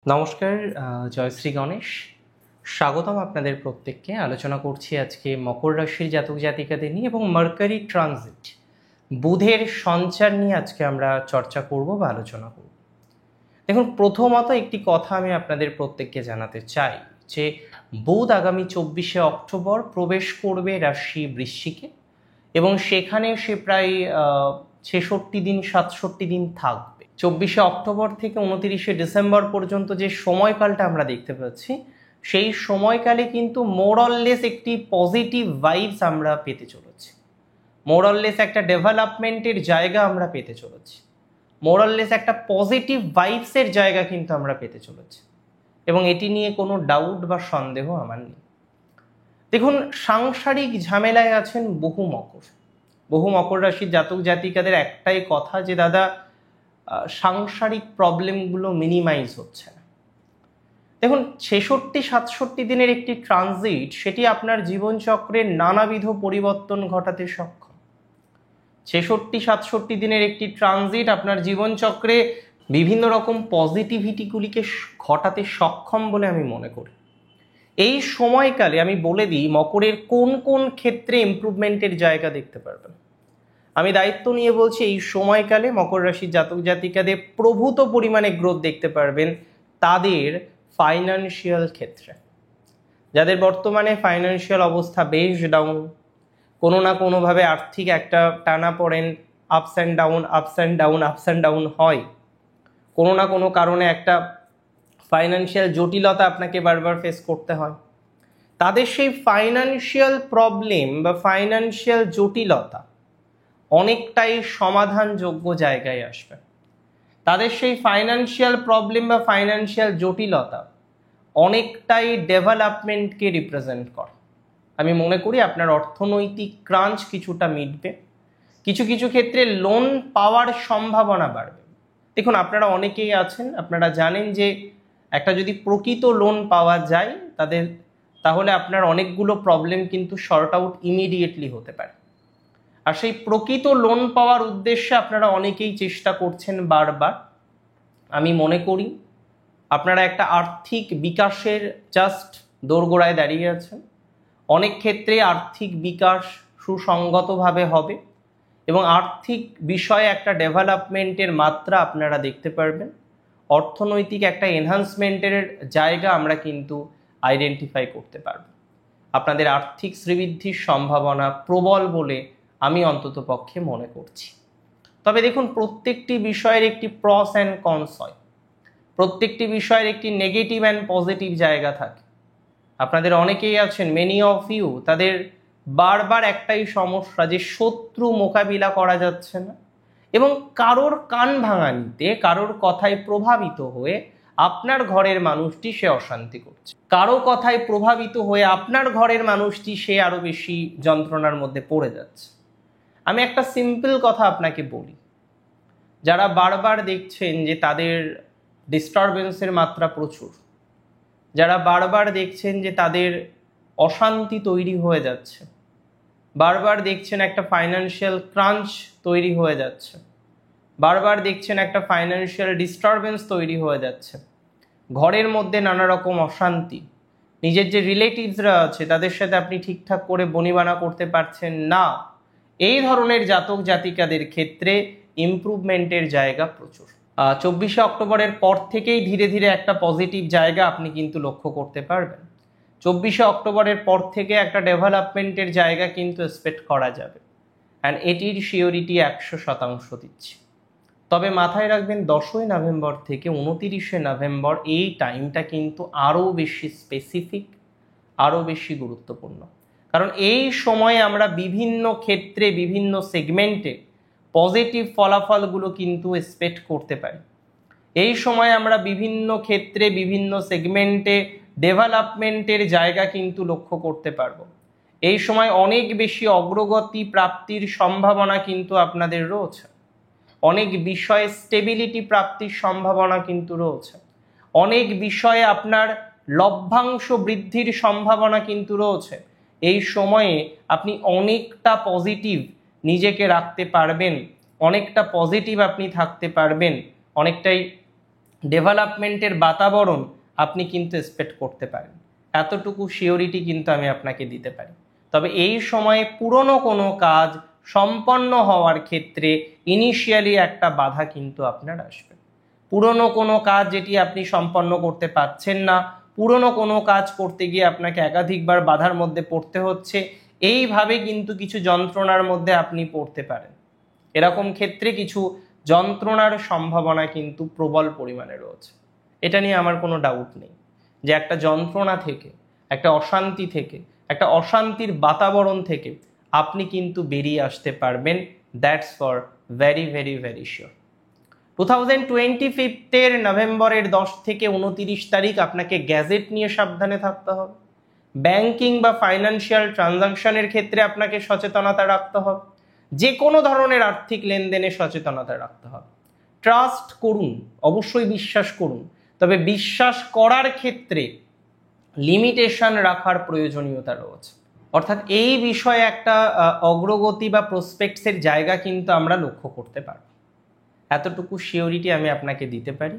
নমস্কার, জয় শ্রী গণেশ। স্বাগতম আপনাদের প্রত্যেককে। আলোচনা করছি আজকে মকর রাশির জাতক জাতিকাদের নিয়ে এবং মার্কারি ট্রানজিট, বুধের সঞ্চার নিয়ে আজকে আমরা চর্চা করব বা আলোচনা করব। দেখুন, প্রথমত একটি কথা আমি আপনাদের প্রত্যেককে জানাতে চাই যে বুধ আগামী 24শে অক্টোবর প্রবেশ করবে রাশি বৃশ্চিকে এবং সেখানে সে প্রায় 66 দিন 67 দিন থাকবে। 24শে অক্টোবর থেকে 29শে ডিসেম্বর পর্যন্ত যে সময়কালটা আমরা দেখতে পাচ্ছি, সেই সময়কালে কিন্তু মোরললেস একটি পজিটিভ ভাইবস আমরা পেতে চলেছি, মোরললেস একটা ডেভেলপমেন্টের জায়গা আমরা পেতে চলেছি, মোরললেস একটা পজিটিভ ভাইবসের জায়গা কিন্তু আমরা পেতে চলেছি এবং এটি নিয়ে কোনো ডাউট বা সন্দেহ আমার নেই। দেখুন, সাংসারিক ঝামেলায় আছেন বহু মকর রাশির জাতক জাতিকাদের একটাই কথা যে দাদা, সাংসারিক প্রবলেমগুলো মিনিমাইজ হচ্ছে না। দেখুন, 66-67 দিনের একটি ট্রানজিট, সেটি আপনার জীবনচক্রের নানাবিধ পরিবর্তন ঘটাতে সক্ষম। 66-67 দিনের একটি ট্রানজিট আপনার জীবনচক্রে বিভিন্ন রকম পজিটিভিটিগুলিকে ঘটাতে সক্ষম বলে আমি মনে করি। এই সময়কালে আমি বলে দিই মকরের কোন কোন ক্ষেত্রে ইমপ্রুভমেন্টের জায়গা দেখতে পারবেন। আমি দায়িত্ব নিয়ে বলছি, এই সময়কালে মকর রাশির জাতক জাতিকাদের প্রভূত পরিমাণে গ্রোথ দেখতে পারবেন তাদের ফাইন্যান্সিয়াল ক্ষেত্রে। যাদের বর্তমানে ফাইন্যান্সিয়াল অবস্থা বেশ ডাউন, কোনো না কোনোভাবে আর্থিক একটা টানা পড়েন, আপস অ্যান্ড ডাউন হয়, কোনো না কোনো কারণে একটা ফাইন্যান্সিয়াল জটিলতা আপনাকে বারবার ফেস করতে হয়, তাদের সেই ফাইন্যান্সিয়াল প্রবলেম বা ফাইন্যান্সিয়াল জটিলতা অনেকটাই সমাধানযোগ্য জায়গায় আসবে। তাদের সেই ফাইন্যান্সিয়াল প্রবলেম বা ফাইন্যান্সিয়াল জটিলতা অনেকটাই ডেভেলপমেন্টকে রিপ্রেজেন্ট করে। আমি মনে করি আপনার অর্থনৈতিক ক্রাঞ্চ কিছুটা মিটবে, কিছু কিছু ক্ষেত্রে লোন পাওয়ার সম্ভাবনা বাড়বে। দেখুন, আপনারা অনেকেই আছেন, আপনারা জানেন যে একটা যদি প্রকৃত লোন পাওয়া যায় তাহলে আপনার অনেকগুলো প্রবলেম কিন্তু শর্ট আউট ইমিডিয়েটলি হতে পারে। আর সেই প্রকৃত লোন পাওয়ার উদ্দেশ্যে আপনারা অনেকেই চেষ্টা করছেন বারবার। আমি মনে করি আপনারা একটা আর্থিক বিকাশের জাস্ট দোরগোড়ায় দাঁড়িয়ে আছেন। অনেক ক্ষেত্রে আর্থিক বিকাশ সুসংগতভাবে হবে এবং আর্থিক বিষয়ে একটা ডেভেলপমেন্টের মাত্রা আপনারা দেখতে পারবেন। অর্থনৈতিক একটা এনহান্সমেন্টের জায়গা আমরা কিন্তু আইডেন্টিফাই করতে পারব। আপনাদের আর্থিক শ্রীবৃদ্ধির সম্ভাবনা প্রবল বলে আমি অন্তত পক্ষে মনে করছি। তবে দেখুন, প্রত্যেকটি বিষয়ের একটি প্রস অ্যান্ড কনস হয়, প্রত্যেকটি বিষয়ের একটি নেগেটিভ অ্যান্ড পজিটিভ জায়গা থাকে। আপনাদের অনেকেই আছেন, মেনি অফ ইউ, তাদের বারবার একটাই সমস্যা যে শত্রু মোকাবিলা করা যাচ্ছে না এবং কারোর কান ভাঙানিতে, কারোর কথায় প্রভাবিত হয়ে আপনার ঘরের মানুষটি সে অশান্তি করছে, কারো কথায় প্রভাবিত হয়ে আপনার ঘরের মানুষটি সে আরো বেশি যন্ত্রণার মধ্যে পড়ে যাচ্ছে। আমি একটা সিম্পল কথা আপনাকে বলি, যারা বারবার দেখছেন যে তাদের ডিস্টারবেন্সের মাত্রা প্রচুর, যারা বারবার দেখছেন যে তাদের অশান্তি তৈরি হয়ে যাচ্ছে, বারবার দেখছেন একটা ফাইন্যান্সিয়াল ক্রাঞ্চ তৈরি হয়ে যাচ্ছে, বারবার দেখছেন একটা ফাইন্যান্সিয়াল ডিস্টারবেন্স তৈরি হয়ে যাচ্ছে, ঘরের মধ্যে নানা রকম অশান্তি, নিজের যে রিলেটিভসরা আছে তাদের সাথে আপনি ঠিকঠাক করে বনিবানা করতে পারছেন না, এই ধরনের জাতক জাতিকাদের ক্ষেত্রে ইমপ্রুভমেন্টের জায়গা প্রচুর। 24শে অক্টোবরের পর থেকেই ধীরে ধীরে একটা পজিটিভ জায়গা আপনি কিন্তু লক্ষ্য করতে পারবেন। 24শে অক্টোবরের পর থেকে একটা ডেভেলপমেন্টের জায়গা কিন্তু এক্সপেক্ট করা যাবে, অ্যান্ড এটির শিওরিটি 100% দিচ্ছি। তবে মাথায় রাখবেন, 10ই নভেম্বর থেকে 29শে নভেম্বর এই টাইমটা কিন্তু আরও বেশি স্পেসিফিক, আরও বেশি গুরুত্বপূর্ণ। কারণ এই সময়ে আমরা বিভিন্ন ক্ষেত্রে, বিভিন্ন সেগমেন্টে পজিটিভ ফলাফলগুলো কিন্তু এক্সপেক্ট করতে পারি। এই সময় আমরা বিভিন্ন ক্ষেত্রে, বিভিন্ন সেগমেন্টে ডেভেলপমেন্টের জায়গা কিন্তু লক্ষ্য করতে পারবো। এই সময় অনেক বেশি অগ্রগতি প্রাপ্তির সম্ভাবনা কিন্তু আপনাদের রয়েছে, অনেক বিষয়ে স্টেবিলিটি প্রাপ্তির সম্ভাবনা কিন্তু রয়েছে, অনেক বিষয়ে আপনার লভ্যাংশ বৃদ্ধির সম্ভাবনা কিন্তু রয়েছে। এই সময়ে আপনি অনেকটা পজিটিভ নিজেকে রাখতে পারবেন, অনেকটা পজিটিভ আপনি থাকতে পারবেন, অনেকটাই ডেভেলপমেন্টের বাতাবরণ আপনি কিন্তু এক্সপেক্ট করতে পারেন। এতটুকু শিওরিটি কিন্তু আমি আপনাকে দিতে পারি। তবে এই সময়ে পুরনো কোনো কাজ সম্পন্ন হওয়ার ক্ষেত্রে ইনিশিয়ালি একটা বাধা কিন্তু আপনার আসবে। পুরনো কোনো কাজ যেটি আপনি সম্পন্ন করতে পারছেন না, পুরনো কোনো কাজ করতে গিয়ে আপনাকে একাধিকবার বাধার মধ্যে পড়তে হচ্ছে, এইভাবে কিন্তু কিছু যন্ত্রণার মধ্যে আপনি পড়তে পারেন। এরকম ক্ষেত্রে কিছু যন্ত্রণার সম্ভাবনা কিন্তু প্রবল পরিমাণে রয়েছে। এটা নিয়ে আমার কোনো ডাউট নেই যে একটা যন্ত্রণা থেকে, একটা অশান্তি থেকে, একটা অশান্তির বাতাবরণ থেকে আপনি কিন্তু বেরিয়ে আসতে পারবেন। That's for very very very sure. 2025 নভেম্বরের 10 থেকে 29 তারিখ আপনাকে গ্যাজেট নিয়ে সাবধানে থাকতে হবে। ব্যাংকিং বা ফাইন্যান্সিয়াল ট্রানজাকশনের ক্ষেত্রে আপনাকে সচেতনতা রাখতে হবে। যে কোনো ধরনের আর্থিক লেনদেনে সচেতনতা রাখতে হবে। ট্রাস্ট করুন, অবশ্যই বিশ্বাস করুন, তবে বিশ্বাস করার ক্ষেত্রে লিমিটেশন রাখার প্রয়োজনীয়তা রয়েছে। অর্থাৎ এই বিষয়ে একটা অগ্রগতি বা প্রসপেক্টসের জায়গা কিন্তু আমরা লক্ষ্য করতে পারব। এতটুকু শিওরিটি আমি আপনাকে দিতে পারি,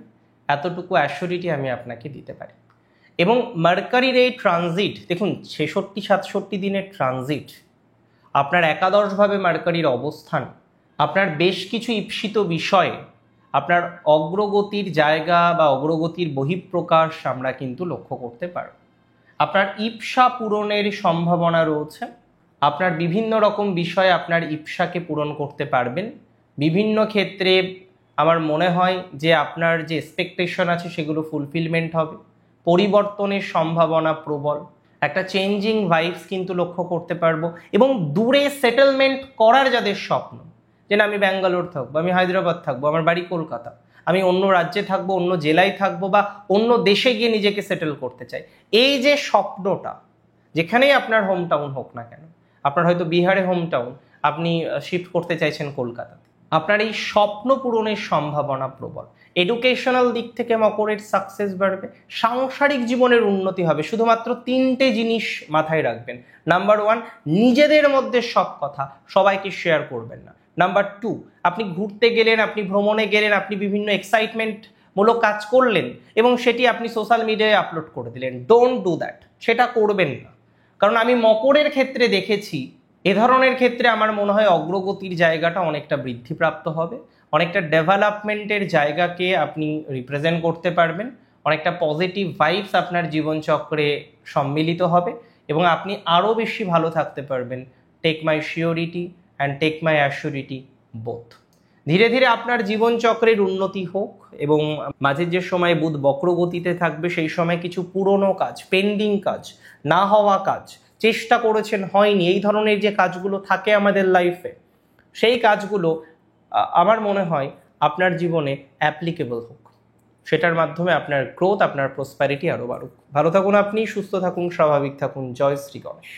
এতটুকু অ্যাসিওরিটি আমি আপনাকে দিতে পারি। এবং মার্কারির এই ট্রানজিট দেখুন, 66-67 দিনের ট্রানজিট, আপনার একাদশভাবে মার্কারির অবস্থান, আপনার বেশ কিছু ঈপ্সিত বিষয়ে আপনার অগ্রগতির জায়গা বা অগ্রগতির বহিঃপ্রকাশ আমরা কিন্তু লক্ষ্য করতে পারব। আপনার ইপ্সা পূরণের সম্ভাবনা রয়েছে। আপনার বিভিন্ন রকম বিষয়ে আপনার ইপ্সাকে পূরণ করতে পারবেন। বিভিন্ন ক্ষেত্রে আমার মনে হয় যে আপনার যে এক্সপেকটেশন আছে সেগুলো ফুলফিলমেন্ট হবে। পরিবর্তনের সম্ভাবনা প্রবল, একটা চেঞ্জিং ভাইবস কিন্তু লক্ষ্য করতে পারবো। এবং দূরে সেটেলমেন্ট করার যাদের স্বপ্ন, যে না আমি ব্যাঙ্গালোর থাকবো, আমি হায়দ্রাবাদ থাকবো, আমার বাড়ি কলকাতা, আমি অন্য রাজ্যে থাকবো, অন্য জেলায় থাকবো, বা অন্য দেশে গিয়ে নিজেকে সেটেল করতে চাই, এই যে স্বপ্নটা, যেখানেই আপনার হোম টাউন হোক না কেন, আপনার হয়তো বিহারে হোম টাউন, আপনি শিফট করতে চাইছেন কলকাতাতে, আপনার এই স্বপ্ন পূরণের সম্ভাবনা প্রবল। এডুকেশনাল দিক থেকে মকরের সাকসেস বাড়বে, সাংসারিক জীবনের উন্নতি হবে। শুধুমাত্র 3টে জিনিস মাথায় রাখবেন। নাম্বার 1, নিজেদের মধ্যে সব কথা সবাইকে শেয়ার করবেন না। নাম্বার 2, আপনি ঘুরতে গেলেন, আপনি ভ্রমণে গেলেন, আপনি বিভিন্ন এক্সাইটমেন্ট মূলক কাজ করলেন এবং সেটি আপনি সোশ্যাল মিডিয়ায় আপলোড করে দিলেন। ডোন্ট ডু দ্যাট, সেটা করবেন না। কারণ আমি মকরের ক্ষেত্রে দেখেছি, এ ধরনের ক্ষেত্রে আমার মনে হয় অগ্রগতির জায়গাটা অনেকটা বৃদ্ধিপ্রাপ্ত হবে, অনেকটা ডেভেলপমেন্টের জায়গাকে আপনি রিপ্রেজেন্ট করতে পারবেন, অনেকটা পজিটিভ ভাইবস আপনার জীবনচক্রে সম্মিলিত হবে এবং আপনি আরও বেশি ভালো থাকতে পারবেন। Take my surety and take my assurity both. ধীরে ধীরে আপনার জীবনচক্রের উন্নতি হোক এবং মাঝের যে সময় বুধ বক্রগতিতে থাকবে সেই সময় কিছু পুরনো কাজ, পেন্ডিং কাজ, না হওয়া কাজ, চেষ্টা করেছেন হয়নি, এই ধরনের যে কাজগুলো থাকে আমাদের লাইফে, সেই কাজগুলো আমার মনে হয় আপনার জীবনে অ্যাপ্লিকেবল হোক। সেটার মাধ্যমে আপনার গ্রোথ, আপনার প্রসপ্যারিটি আরও বাড়ুক। ভালো থাকুন আপনি, সুস্থ থাকুন, স্বাভাবিক থাকুন। জয় শ্রী গণেশ।